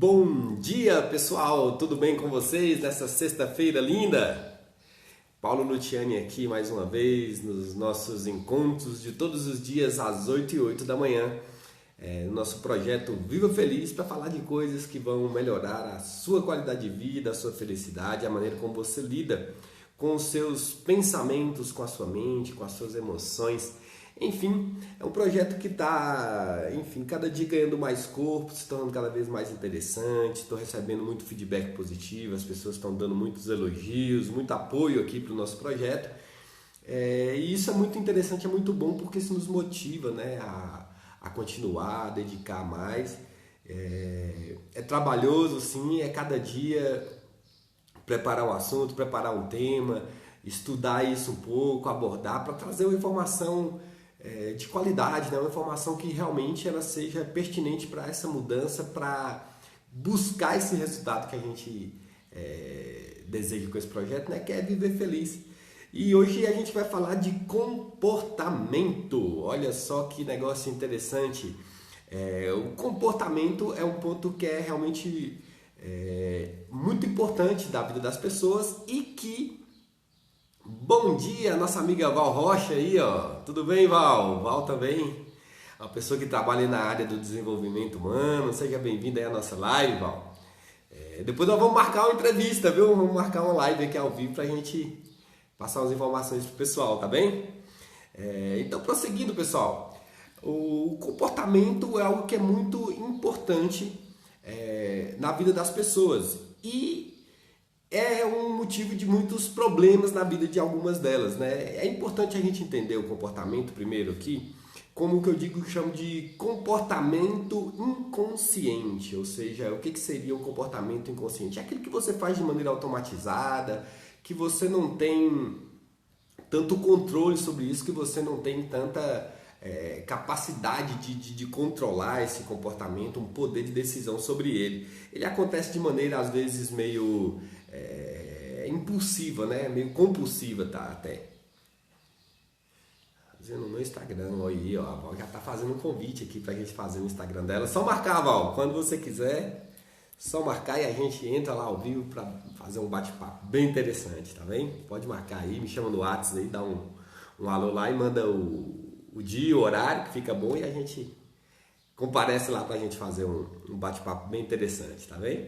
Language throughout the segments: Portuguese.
Bom dia, pessoal! Tudo bem com vocês nessa sexta-feira linda? Paulo Luciani aqui mais uma vez nos nossos encontros de todos os dias às 8h08 da manhã, no nosso projeto Viva Feliz, para falar de coisas que vão melhorar a sua qualidade de vida, a sua felicidade, a maneira como você lida com os seus pensamentos, com a sua mente, com as suas emoções. Enfim, é um projeto que está, cada dia ganhando mais corpo, se tornando cada vez mais interessante. Estou recebendo muito feedback positivo, as pessoas estão dando muitos elogios, muito apoio aqui para o nosso projeto. E isso é muito interessante, é muito bom, porque isso nos motiva, né, a continuar, a dedicar mais. É trabalhoso, sim, é cada dia preparar um assunto, preparar um tema, estudar isso um pouco, abordar, para trazer uma informação de qualidade, né? Uma informação que realmente ela seja pertinente para essa mudança, para buscar esse resultado que a gente deseja com esse projeto, né? Que é viver feliz. E hoje a gente vai falar de comportamento. Olha só que negócio interessante. O comportamento é um ponto que é realmente muito importante da vida das pessoas e que... Bom dia, nossa amiga Val Rocha aí, ó. Tudo bem, Val? Val também, uma pessoa que trabalha na área do desenvolvimento humano. Seja bem-vinda aí à nossa live, Val. Depois nós vamos marcar uma entrevista, viu? Vamos marcar uma live aqui ao vivo pra gente passar umas informações pro pessoal, tá bem? Então, prosseguindo, pessoal. O comportamento é algo que é muito importante na vida das pessoas e é um motivo de muitos problemas na vida de algumas delas, né? É importante a gente entender o comportamento primeiro aqui, como o que eu digo, que chamo de comportamento inconsciente, ou seja, o que seria o comportamento inconsciente? É aquilo que você faz de maneira automatizada, que você não tem tanto controle sobre isso, que você não tem tanta capacidade de controlar esse comportamento, um poder de decisão sobre ele. Ele acontece de maneira, às vezes, meio impulsiva, né? Meio compulsiva, tá? Até. Fazendo no meu Instagram, olha aí, ó, a Val já tá fazendo um convite aqui pra gente fazer no Instagram dela. Só marcar, Val, quando você quiser, só marcar e a gente entra lá ao vivo pra fazer um bate-papo bem interessante, tá bem? Pode marcar aí, me chama no WhatsApp aí, dá um alô lá e manda o dia, o horário, que fica bom, e a gente comparece lá pra gente fazer um bate-papo bem interessante, tá bem?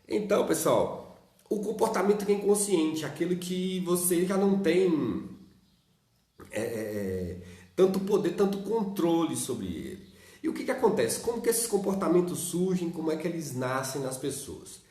Então, pessoal, o comportamento inconsciente, aquele que você já não tem tanto poder, tanto controle sobre ele. E o que acontece? Como que esses comportamentos surgem? Como é que eles nascem nas pessoas?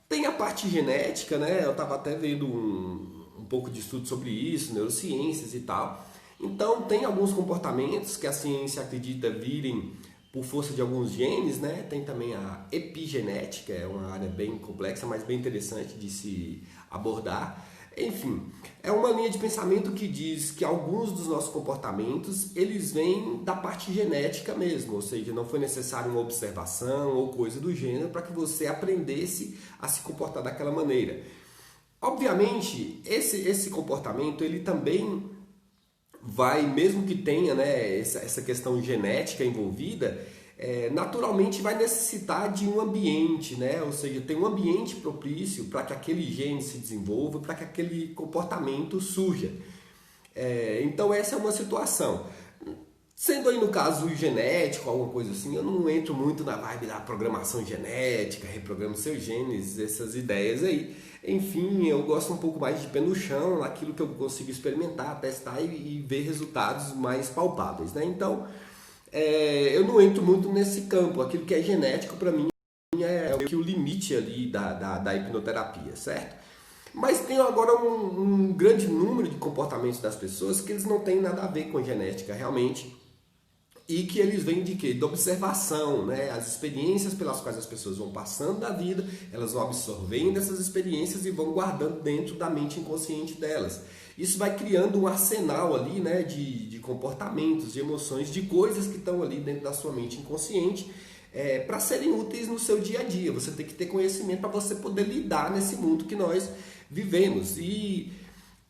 Tem a parte genética, né? Eu estava até vendo um pouco de estudo sobre isso, neurociências e tal. Então, tem alguns comportamentos que a ciência acredita virem por força de alguns genes, né? Tem também a epigenética, é uma área bem complexa, mas bem interessante de se abordar. Enfim, é uma linha de pensamento que diz que alguns dos nossos comportamentos, eles vêm da parte genética mesmo, ou seja, não foi necessário uma observação ou coisa do gênero para que você aprendesse a se comportar daquela maneira. Obviamente, esse comportamento, ele também vai, mesmo que tenha, né, essa questão genética envolvida, naturalmente vai necessitar de um ambiente, né? Ou seja, tem um ambiente propício para que aquele gene se desenvolva, para que aquele comportamento surja. Então essa é uma situação. Sendo aí no caso genético, alguma coisa assim, eu não entro muito na vibe da programação genética, reprograma seus genes, essas ideias aí. Enfim, eu gosto um pouco mais de pé no chão, naquilo que eu consigo experimentar, testar e ver resultados mais palpáveis, né? Então, eu não entro muito nesse campo. Aquilo que é genético, para mim, é o limite ali da hipnoterapia, certo? Mas tem agora um grande número de comportamentos das pessoas que eles não têm nada a ver com genética, realmente. E que eles vêm de quê? Da observação, né? As experiências pelas quais as pessoas vão passando da vida, elas vão absorvendo essas experiências e vão guardando dentro da mente inconsciente delas. Isso vai criando um arsenal ali, né, de comportamentos, de emoções, de coisas que estão ali dentro da sua mente inconsciente para serem úteis no seu dia a dia. Você tem que ter conhecimento para você poder lidar nesse mundo que nós vivemos. E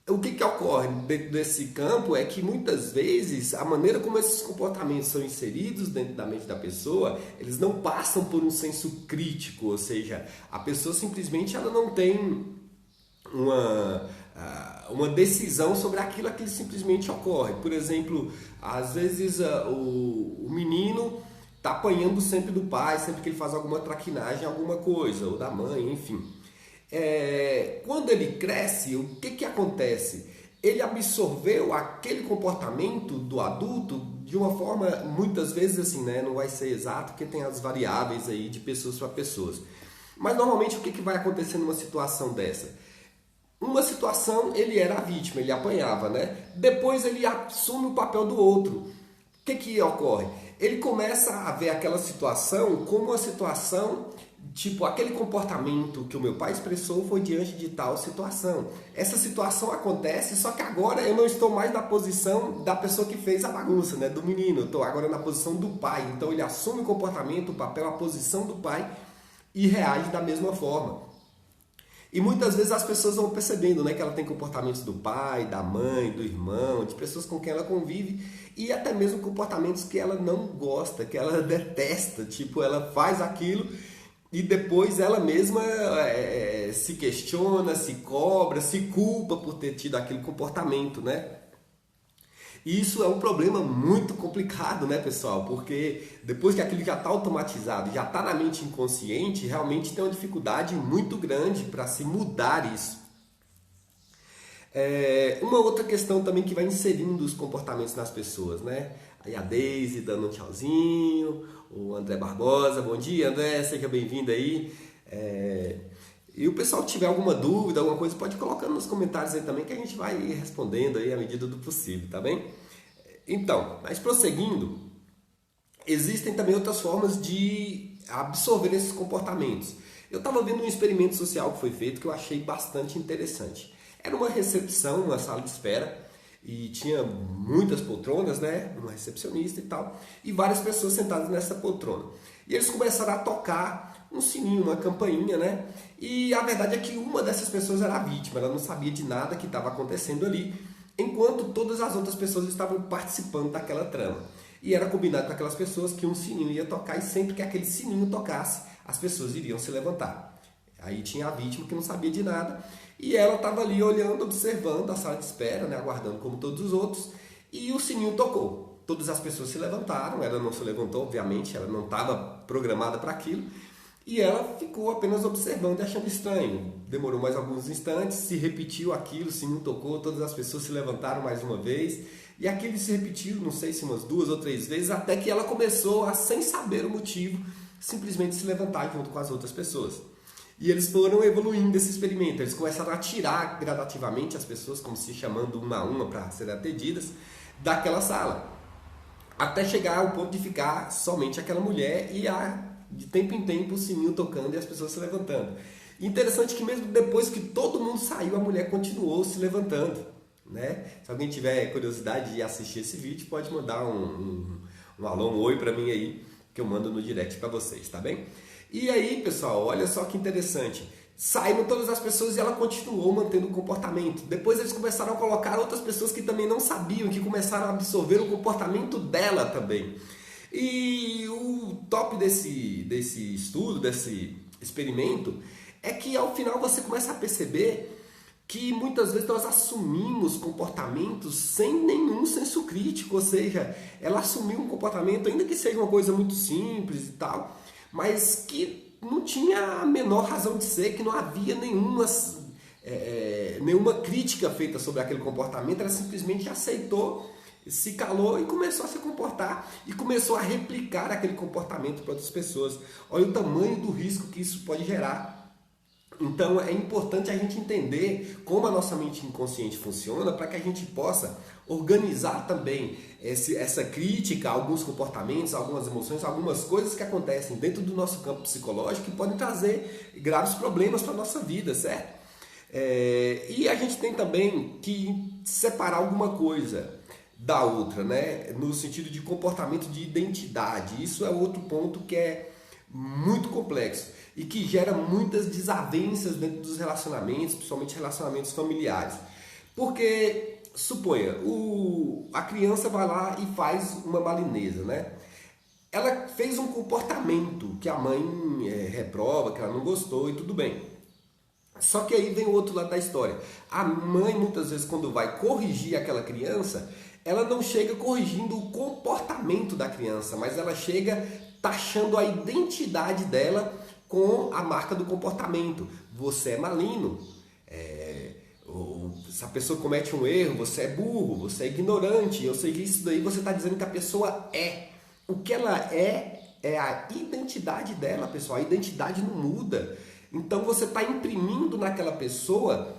O que ocorre dentro desse campo é que muitas vezes a maneira como esses comportamentos são inseridos dentro da mente da pessoa, eles não passam por um senso crítico, ou seja, a pessoa simplesmente ela não tem uma decisão sobre aquilo simplesmente ocorre. Por exemplo, às vezes o menino está apanhando sempre do pai, sempre que ele faz alguma traquinagem, alguma coisa, ou da mãe, enfim. Quando ele cresce, o que acontece? Ele absorveu aquele comportamento do adulto de uma forma, muitas vezes assim, né? Não vai ser exato, porque tem as variáveis aí de pessoas para pessoas. Mas normalmente o que vai acontecer numa situação dessa? Uma situação ele era a vítima, ele apanhava, né? Depois ele assume o papel do outro. O que ocorre? Ele começa a ver aquela situação como uma situação, tipo, aquele comportamento que o meu pai expressou foi diante de tal situação. Essa situação acontece, só que agora eu não estou mais na posição da pessoa que fez a bagunça, né? Do menino. Eu estou agora na posição do pai. Então ele assume o comportamento, o papel, a posição do pai e reage da mesma forma. E muitas vezes as pessoas vão percebendo, né, que ela tem comportamentos do pai, da mãe, do irmão, de pessoas com quem ela convive e até mesmo comportamentos que ela não gosta, que ela detesta. Tipo, ela faz aquilo e depois ela mesma se questiona, se cobra, se culpa por ter tido aquele comportamento, né? E isso é um problema muito complicado, né, pessoal? Porque depois que aquilo já está automatizado, já está na mente inconsciente, realmente tem uma dificuldade muito grande para se mudar isso. Uma outra questão também que vai inserindo os comportamentos nas pessoas, né? Aí a Deise dando um tchauzinho, o André Barbosa, bom dia André, seja bem-vindo aí. E o pessoal que tiver alguma dúvida, alguma coisa, pode ir colocando nos comentários aí também que a gente vai respondendo aí à medida do possível, tá bem? Então, mas prosseguindo, existem também outras formas de absorver esses comportamentos. Eu estava vendo um experimento social que foi feito que eu achei bastante interessante. Era uma recepção, uma sala de espera, e tinha muitas poltronas, né? Uma recepcionista e tal, e várias pessoas sentadas nessa poltrona. E eles começaram a tocar um sininho, uma campainha, né? E a verdade é que uma dessas pessoas era a vítima, ela não sabia de nada que estava acontecendo ali, enquanto todas as outras pessoas estavam participando daquela trama. E era combinado com aquelas pessoas que um sininho ia tocar e sempre que aquele sininho tocasse, as pessoas iriam se levantar. Aí tinha a vítima que não sabia de nada e ela estava ali olhando, observando a sala de espera, né, aguardando como todos os outros, e o sininho tocou. Todas as pessoas se levantaram, ela não se levantou, obviamente, ela não estava programada para aquilo, e ela ficou apenas observando e achando estranho. Demorou mais alguns instantes, se repetiu aquilo, o sininho tocou, todas as pessoas se levantaram mais uma vez, e aquilo se repetiu, não sei se umas 2 ou 3 vezes, até que ela começou a, sem saber o motivo, simplesmente se levantar junto com as outras pessoas. E eles foram evoluindo esse experimento, eles começaram a tirar gradativamente as pessoas, como se chamando uma a uma para serem atendidas, daquela sala. Até chegar ao ponto de ficar somente aquela mulher e de tempo em tempo o sininho tocando e as pessoas se levantando. Interessante que mesmo depois que todo mundo saiu, a mulher continuou se levantando, né? Se alguém tiver curiosidade de assistir esse vídeo, pode mandar um alô, um oi para mim aí, que eu mando no direct para vocês, tá bem? E aí, pessoal, olha só que interessante. Saíram todas as pessoas e ela continuou mantendo o comportamento. Depois eles começaram a colocar outras pessoas que também não sabiam, que começaram a absorver o comportamento dela também. E o top desse estudo, desse experimento, é que ao final você começa a perceber que muitas vezes nós assumimos comportamentos sem nenhum senso crítico, ou seja, ela assumiu um comportamento, ainda que seja uma coisa muito simples e tal, mas que não tinha a menor razão de ser, que não havia nenhuma crítica feita sobre aquele comportamento, ela simplesmente aceitou, se calou e começou a se comportar e começou a replicar aquele comportamento para outras pessoas. Olha o tamanho do risco que isso pode gerar. Então é importante a gente entender como a nossa mente inconsciente funciona para que a gente possa organizar também essa crítica a alguns comportamentos, algumas emoções, algumas coisas que acontecem dentro do nosso campo psicológico que podem trazer graves problemas para a nossa vida, certo? E a gente tem também que separar alguma coisa da outra, né? No sentido de comportamento de identidade. Isso é outro ponto que é muito complexo e que gera muitas desavenças dentro dos relacionamentos, principalmente relacionamentos familiares. Porque, suponha, a criança vai lá e faz uma malinesa, né? Ela fez um comportamento que a mãe reprova, que ela não gostou e tudo bem. Só que aí vem o outro lado da história. A mãe, muitas vezes, quando vai corrigir aquela criança, ela não chega corrigindo o comportamento da criança, mas ela chega taxando a identidade dela com a marca do comportamento. Você é malino, se a pessoa comete um erro, você é burro, você é ignorante, ou seja, isso daí você está dizendo que a pessoa é. O que ela é a identidade dela, pessoal. A identidade não muda. Então você está imprimindo naquela pessoa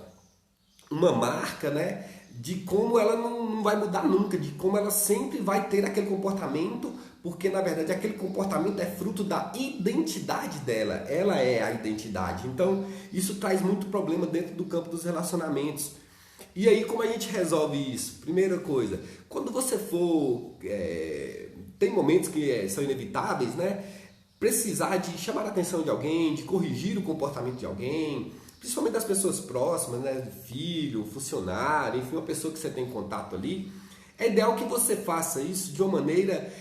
uma marca, né, de como ela não vai mudar nunca, de como ela sempre vai ter aquele comportamento, porque na verdade aquele comportamento é fruto da identidade dela, ela é a identidade. Então isso traz muito problema dentro do campo dos relacionamentos. E aí como a gente resolve isso? Primeira coisa, quando você for, tem momentos que são inevitáveis, né? Precisar de chamar a atenção de alguém, de corrigir o comportamento de alguém, principalmente das pessoas próximas, né? Filho, funcionário, enfim, uma pessoa que você tem contato ali, é ideal que você faça isso de uma maneira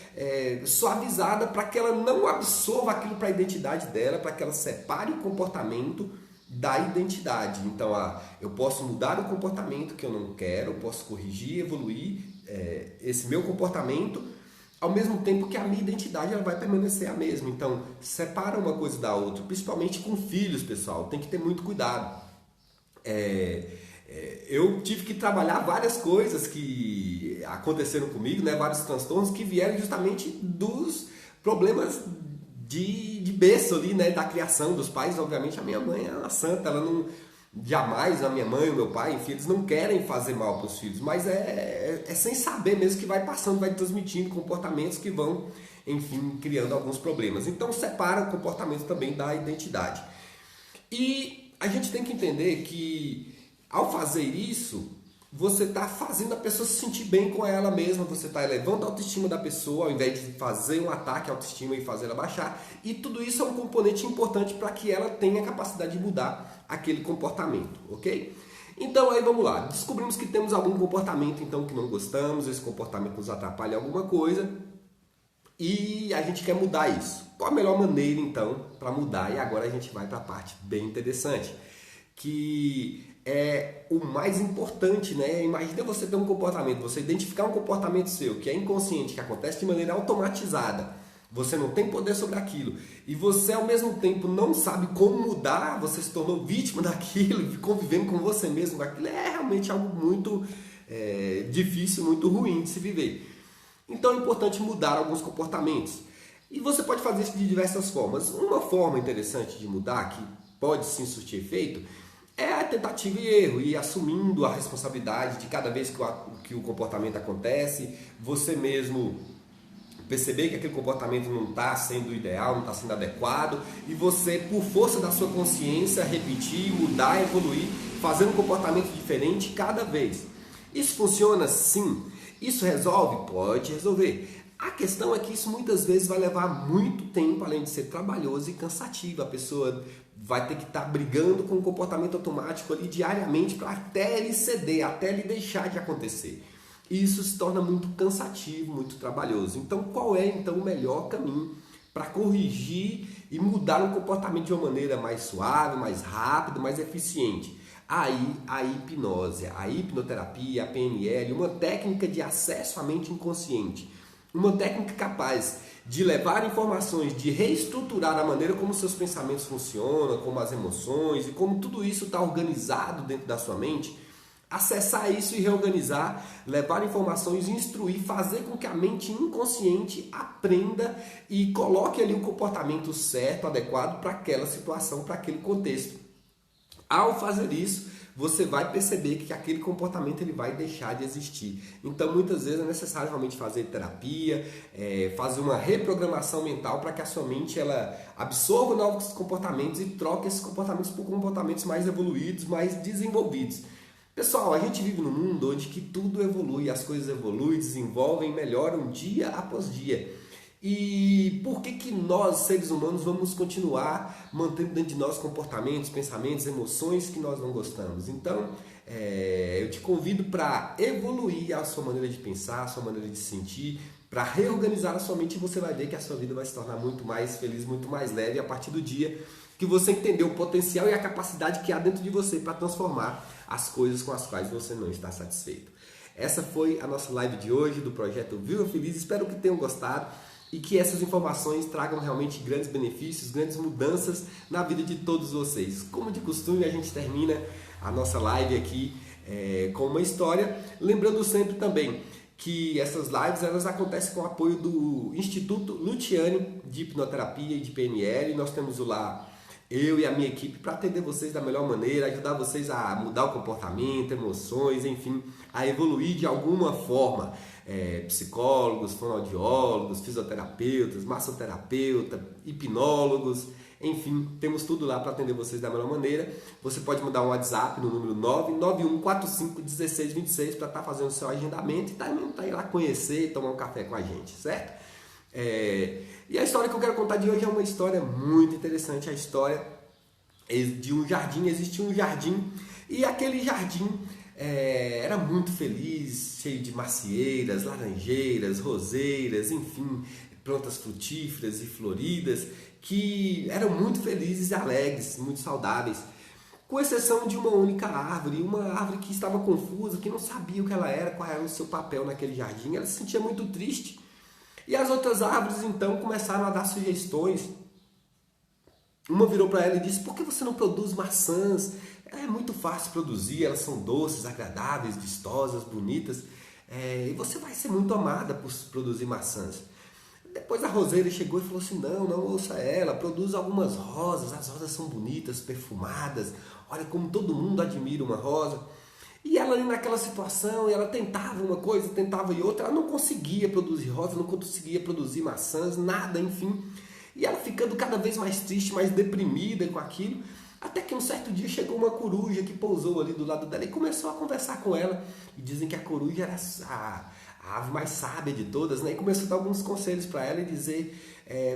suavizada para que ela não absorva aquilo para a identidade dela, para que ela separe o comportamento da identidade. Então, eu posso mudar o comportamento que eu não quero, eu posso corrigir, evoluir esse meu comportamento, ao mesmo tempo que a minha identidade ela vai permanecer a mesma. Então, separa uma coisa da outra, principalmente com filhos, pessoal. Tem que ter muito cuidado. Eu tive que trabalhar várias coisas que aconteceram comigo, né? Vários transtornos que vieram justamente dos problemas de berço ali, né? Da criação dos pais. Obviamente, a minha mãe é uma santa, ela não... Jamais a minha mãe e o meu pai, enfim, eles não querem fazer mal para os filhos, mas é sem saber mesmo que vai passando, vai transmitindo comportamentos que vão, enfim, criando alguns problemas. Então separa o comportamento também da identidade. E a gente tem que entender que ao fazer isso, você está fazendo a pessoa se sentir bem com ela mesma, você está elevando a autoestima da pessoa, ao invés de fazer um ataque à autoestima e fazer ela baixar. E tudo isso é um componente importante para que ela tenha a capacidade de mudar aquele comportamento, ok? Então aí vamos lá, descobrimos que temos algum comportamento então que não gostamos, esse comportamento nos atrapalha em alguma coisa e a gente quer mudar isso. Qual a melhor maneira então para mudar? E agora a gente vai para a parte bem interessante, que é o mais importante, né? Imagina você ter um comportamento, você identificar um comportamento seu que é inconsciente, que acontece de maneira automatizada, você não tem poder sobre aquilo e você ao mesmo tempo não sabe como mudar, você se tornou vítima daquilo, ficou vivendo com você mesmo com aquilo, é realmente algo muito difícil, muito ruim de se viver. Então é importante mudar alguns comportamentos e você pode fazer isso de diversas formas. Uma forma interessante de mudar, que pode sim surtir efeito, é a tentativa e erro, e assumindo a responsabilidade de cada vez que o comportamento acontece, você mesmo perceber que aquele comportamento não está sendo ideal, não está sendo adequado, e você, por força da sua consciência, repetir, mudar, evoluir, fazendo um comportamento diferente cada vez. Isso funciona? Sim. Isso resolve? Pode resolver. A questão é que isso muitas vezes vai levar muito tempo, além de ser trabalhoso e cansativo. A pessoa vai ter que estar brigando com o comportamento automático ali diariamente para até ele ceder, até ele deixar de acontecer. E isso se torna muito cansativo, muito trabalhoso. Então, qual é então o melhor caminho para corrigir e mudar o comportamento de uma maneira mais suave, mais rápida, mais eficiente? Aí a hipnose, a hipnoterapia, a PNL, uma técnica de acesso à mente inconsciente. Uma técnica capaz de levar informações, de reestruturar a maneira como seus pensamentos funcionam, como as emoções e como tudo isso está organizado dentro da sua mente, acessar isso e reorganizar, levar informações, instruir, fazer com que a mente inconsciente aprenda e coloque ali o comportamento certo, adequado para aquela situação, para aquele contexto. Ao fazer isso, você vai perceber que aquele comportamento ele vai deixar de existir. Então, muitas vezes é necessário realmente fazer terapia, fazer uma reprogramação mental para que a sua mente ela absorva novos comportamentos e troque esses comportamentos por comportamentos mais evoluídos, mais desenvolvidos. Pessoal, a gente vive num mundo onde que tudo evolui, as coisas evoluem, desenvolvem, melhoram dia após dia. E por que nós, seres humanos, vamos continuar mantendo dentro de nós comportamentos, pensamentos, emoções que nós não gostamos? Então, Eu te convido para evoluir a sua maneira de pensar, a sua maneira de se sentir, para reorganizar a sua mente, e você vai ver que a sua vida vai se tornar muito mais feliz, muito mais leve a partir do dia que você entender o potencial e a capacidade que há dentro de você para transformar as coisas com as quais você não está satisfeito. Essa foi a nossa live de hoje do projeto Viva Feliz. Espero que tenham gostado e que essas informações tragam realmente grandes benefícios, grandes mudanças na vida de todos vocês. Como de costume, a gente termina a nossa live aqui com uma história, lembrando sempre também que essas lives elas acontecem com o apoio do Instituto Luciani de Hipnoterapia e de PNL. Nós temos lá eu e a minha equipe para atender vocês da melhor maneira, ajudar vocês a mudar o comportamento, emoções, enfim, a evoluir de alguma forma. Psicólogos, fonoaudiólogos, fisioterapeutas, massoterapeuta, hipnólogos, enfim, temos tudo lá para atender vocês da melhor maneira. Você pode mandar um WhatsApp no número 991451626 para estar fazendo o seu agendamento e tá ir lá conhecer e tomar um café com a gente, certo? E a história que eu quero contar de hoje é uma história muito interessante, a história de um jardim. Existia um jardim e aquele jardim era muito feliz, cheio de macieiras, laranjeiras, roseiras, enfim, plantas frutíferas e floridas que eram muito felizes e alegres, muito saudáveis, com exceção de uma única árvore, uma árvore que estava confusa, que não sabia o que ela era, qual era o seu papel naquele jardim. Ela se sentia muito triste. E as outras árvores então começaram a dar sugestões. Uma virou para ela e disse: por que você não produz maçãs? É muito fácil produzir, elas são doces, agradáveis, vistosas, bonitas, e você vai ser muito amada por produzir maçãs. Depois a roseira chegou e falou assim: não ouça ela, produz algumas rosas, as rosas são bonitas, perfumadas, olha como todo mundo admira uma rosa. E ela ali naquela situação, ela tentava uma coisa, tentava e outra, ela não conseguia produzir rosas, não conseguia produzir maçãs, nada, enfim. E ela ficando cada vez mais triste, mais deprimida com aquilo, até que um certo dia chegou uma coruja que pousou ali do lado dela e começou a conversar com ela. E dizem que a coruja era a ave mais sábia de todas, né? E começou a dar alguns conselhos para ela e dizer: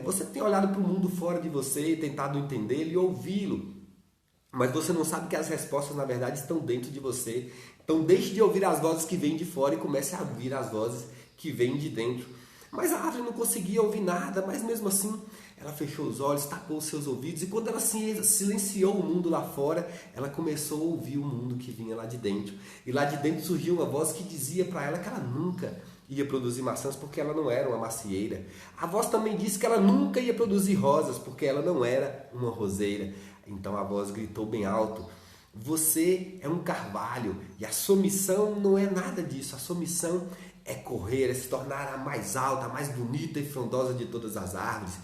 você tem olhado para o mundo fora de você, tentado entendê-lo e ouvi-lo, mas você não sabe que as respostas na verdade estão dentro de você. Então deixe de ouvir as vozes que vêm de fora e comece a ouvir as vozes que vêm de dentro. Mas a árvore não conseguia ouvir nada, mas mesmo assim ela fechou os olhos, tapou os seus ouvidos, e quando ela silenciou o mundo lá fora, ela começou a ouvir o mundo que vinha lá de dentro. E lá de dentro surgiu uma voz que dizia para ela que ela nunca ia produzir maçãs porque ela não era uma macieira. A voz também disse que ela nunca ia produzir rosas porque ela não era uma roseira. Então a voz gritou bem alto: você é um carvalho e a sua missão não é nada disso. A sua missão é correr, é se tornar a mais alta, a mais bonita e frondosa de todas as árvores.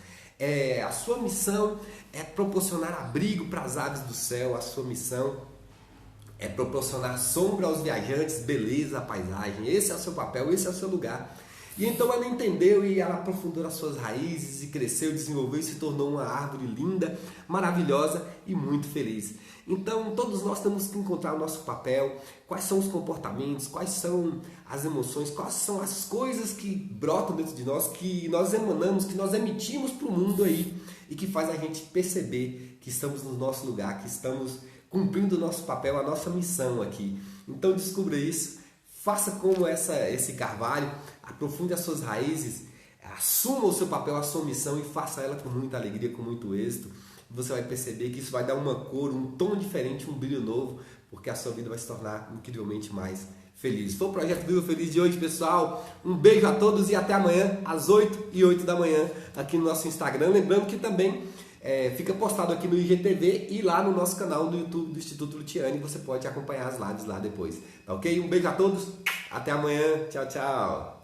A sua missão é proporcionar abrigo para as aves do céu. A sua missão é proporcionar sombra aos viajantes, beleza à paisagem. Esse é o seu papel, esse é o seu lugar. E então ela entendeu e ela aprofundou as suas raízes e cresceu, desenvolveu e se tornou uma árvore linda, maravilhosa e muito feliz. Então todos nós temos que encontrar o nosso papel, quais são os comportamentos, quais são as emoções, quais são as coisas que brotam dentro de nós, que nós emanamos, que nós emitimos para o mundo aí e que faz a gente perceber que estamos no nosso lugar, que estamos cumprindo o nosso papel, a nossa missão aqui. Então descubra isso, faça como esse carvalho, aprofunde as suas raízes, assuma o seu papel, a sua missão e faça ela com muita alegria, com muito êxito. Você vai perceber que isso vai dar uma cor, um tom diferente, um brilho novo, porque a sua vida vai se tornar incrivelmente mais feliz. Foi o Projeto Viva Feliz de hoje, pessoal. Um beijo a todos e até amanhã, às 8h08 da manhã, aqui no nosso Instagram. Lembrando que também fica postado aqui no IGTV e lá no nosso canal do YouTube do Instituto Luciani. Você pode acompanhar as lives lá depois. Tá ok? Um beijo a todos, até amanhã. Tchau, tchau.